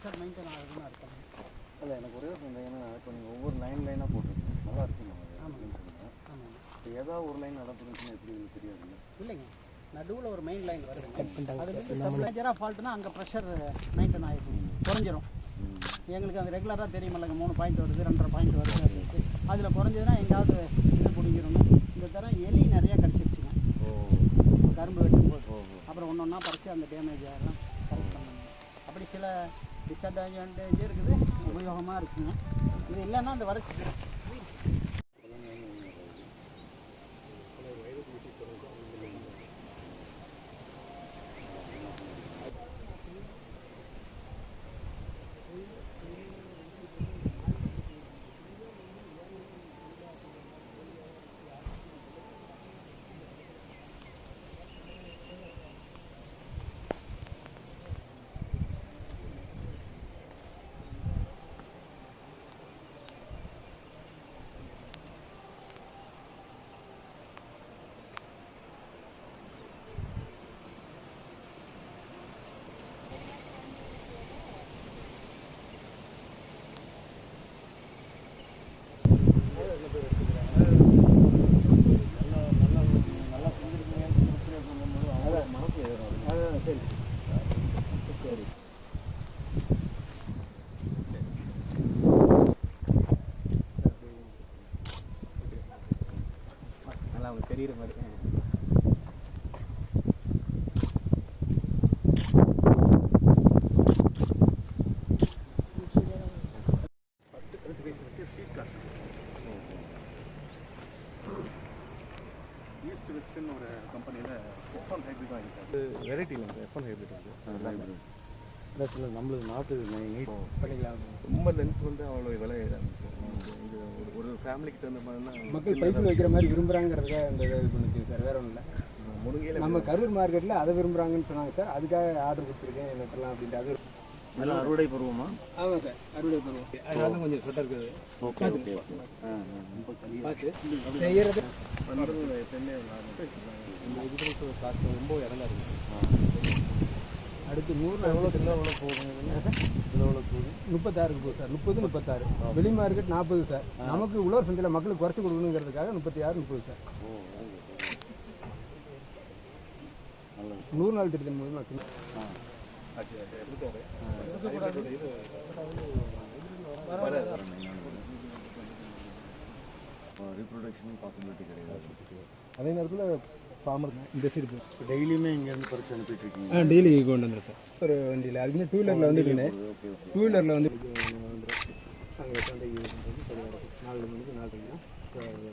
Pressure maintain ஆகுதுன்னு அர்த்தம். இல்லை எனக்கு ஒரே ஒரு ஏன்னா இப்போ நீங்கள் ஒவ்வொரு லைனாக போட்டிருக்கீங்க நல்லா இருக்குங்க. ஆமாம் ஆமாம். இப்போ ஏதாவது ஒரு லைன் நடந்துருந்துச்சுன்னா எப்படி தெரியாதுங்க? இல்லைங்க, நடுவில் ஒரு மெயின் லைன் வருதுங்க. அது வந்து மேஜராக ஃபால்ட்டுனா அங்கே ப்ரெஷர் மெயின்டைன் ஆகிடும், குறைஞ்சிரும். எங்களுக்கு அது ரெகுலராக தெரியுமில்லைங்க, 3 பாயிண்ட் வருது, 2.5 பாயிண்ட் வருது அப்படின்ட்டு. அதில் குறைஞ்சதுன்னா எங்கேயாவது இது பிடிக்கிறோம். இந்த தரம் எலி நிறையா கிடச்சிருச்சுங்க கரும்பு வெட்டும்போது. அப்புறம் ஒன்று ஒன்றா பறித்து அந்த டேமேஜ் எல்லாம் கரெக்ட் பண்ணணும். அப்படி சில டிஸ்அட்வான்டேஜ் இருக்குது, உபயோகமாக இருக்குங்க. இது இல்லைன்னா அந்த வறட்சி நல்லா அவங்க தெரிகிற மாதிரி. ஈஸ்ட் வெஸ்ட்னு ஒரு கம்பெனியில் F1 ஹைப்ரிட் வாங்கிட்டாங்க. வெரைட்டி இல்லைங்க, F1 ஹைப்ரிட் வந்து ஹைப்ரிட் இல்லை நம்மளுக்கு நாற்று நீட் பண்ணிக்கலாம். ரொம்ப லென்த் வந்து அவ்வளோ விலை இது ஒரு ஃபேமிலிக்கு தகுந்த மாதிரினா மக்கள் பைப்பில் வைக்கிற மாதிரி விரும்புகிறாங்கிறதுக்காக இந்த இது பண்ணிச்சு சார், வேறு ஒன்றும் இல்லை. முருங்கையில் நம்ம கரூர் மார்க்கெட்டில் அதை விரும்புகிறாங்கன்னு சொன்னாங்க சார், அதுக்காக ஆர்டர் கொடுத்துருக்கேன் நெட்டலாம் அப்படின்ட்டு. அது நல்லா அறுவடை பருவமா? ஆமாம் சார், அறுவடை பண்ணுவோம். அதனால தான் கொஞ்சம் ஸ்வெட்டாக இருக்குது. ஓகே ஓகே பார்த்து செய்யறது வந்து எப்பயுமே இந்த இது காசு ரொம்ப இடம்லாம் இருக்குது. அடுத்து 100 எவ்வளோ கிலோ எவ்வளோ போகுதுங்க? கிலோ எவ்வளோ போகுது? 36 போகுது சார், 30 36. வெளி மார்க்கெட் 40 சார். நமக்கு உழவர் சந்தையில் மக்களுக்கு குறைச்சி கொடுக்கணுங்கிறதுக்காக 36 30 சார். 100 நாள் திட்டத்தின் மூலமாக ரீப்ரொடக்ஷன் பாசிபிலிட்டி கிடையாது. அதே நேரத்தில் ஃபார்மர் இந்த சைடு டெய்லியுமே இங்கேருந்து பறித்து அனுப்பிட்டு இருக்கீங்க? டெய்லி கொண்டு வந்துடுறேன் சார். ஒரு வண்டியில் அதுக்குமே 2 வீலரில் வந்துருக்கேன். 2 வீலரில் வந்து அங்கே சந்தைக்கு 4 மணிக்கு 4:30.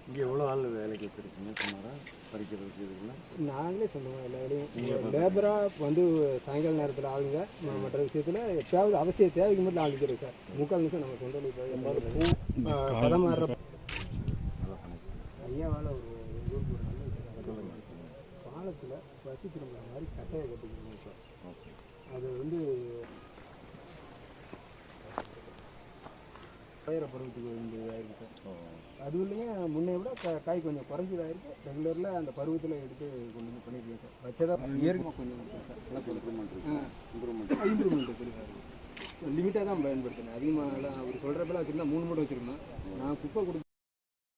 இங்கே எவ்வளோ ஆள் வேலைக்கு வச்சுருக்கீங்க சுமாராக பறிக்கிறதுக்கு? இதுக்குலாம் நாங்களே சொந்தமாக எல்லா வேலையும் லேபராக வந்து சாயங்கால நேரத்தில் ஆளுங்க, மற்ற விஷயத்தில் எப்பயாவது அவசிய தேவைக்கு மட்டும் ஆள் இருக்கிறது சார். 3/4 நிமிஷம் நம்ம சொந்த பதம் மாறுற ஐயா வேலை ஒரு ஊருக்கு ஒரு நல்ல விஷயம். பாலத்தில் பசி திரும்புற மாதிரி கட்டையை கட்டிக்கணும் சார். அது வந்து பயிர பருவத்துக்கு வந்து ஆயிருக்கு சார். அது இல்லைங்க, முன்னே விட காய் கொஞ்சம் குறைஞ்சதாயிருக்கு. ரெகுலரில் அந்த பருவத்தில் எடுத்து கொண்டு வந்து பண்ணியிருக்கேன் சார். வச்சதாக இயற்கை கொஞ்சம் இம்ப்ரூவ்மெண்ட் தெளிவாக லிமிட்டாக தான் பயன்படுத்தினேன். அதிகமாக அவர் சொல்கிறப்பெல்லாம் வச்சுருந்தா 3 மூட்டை வச்சுருக்கணும். நான் குப்பை கொடுத்து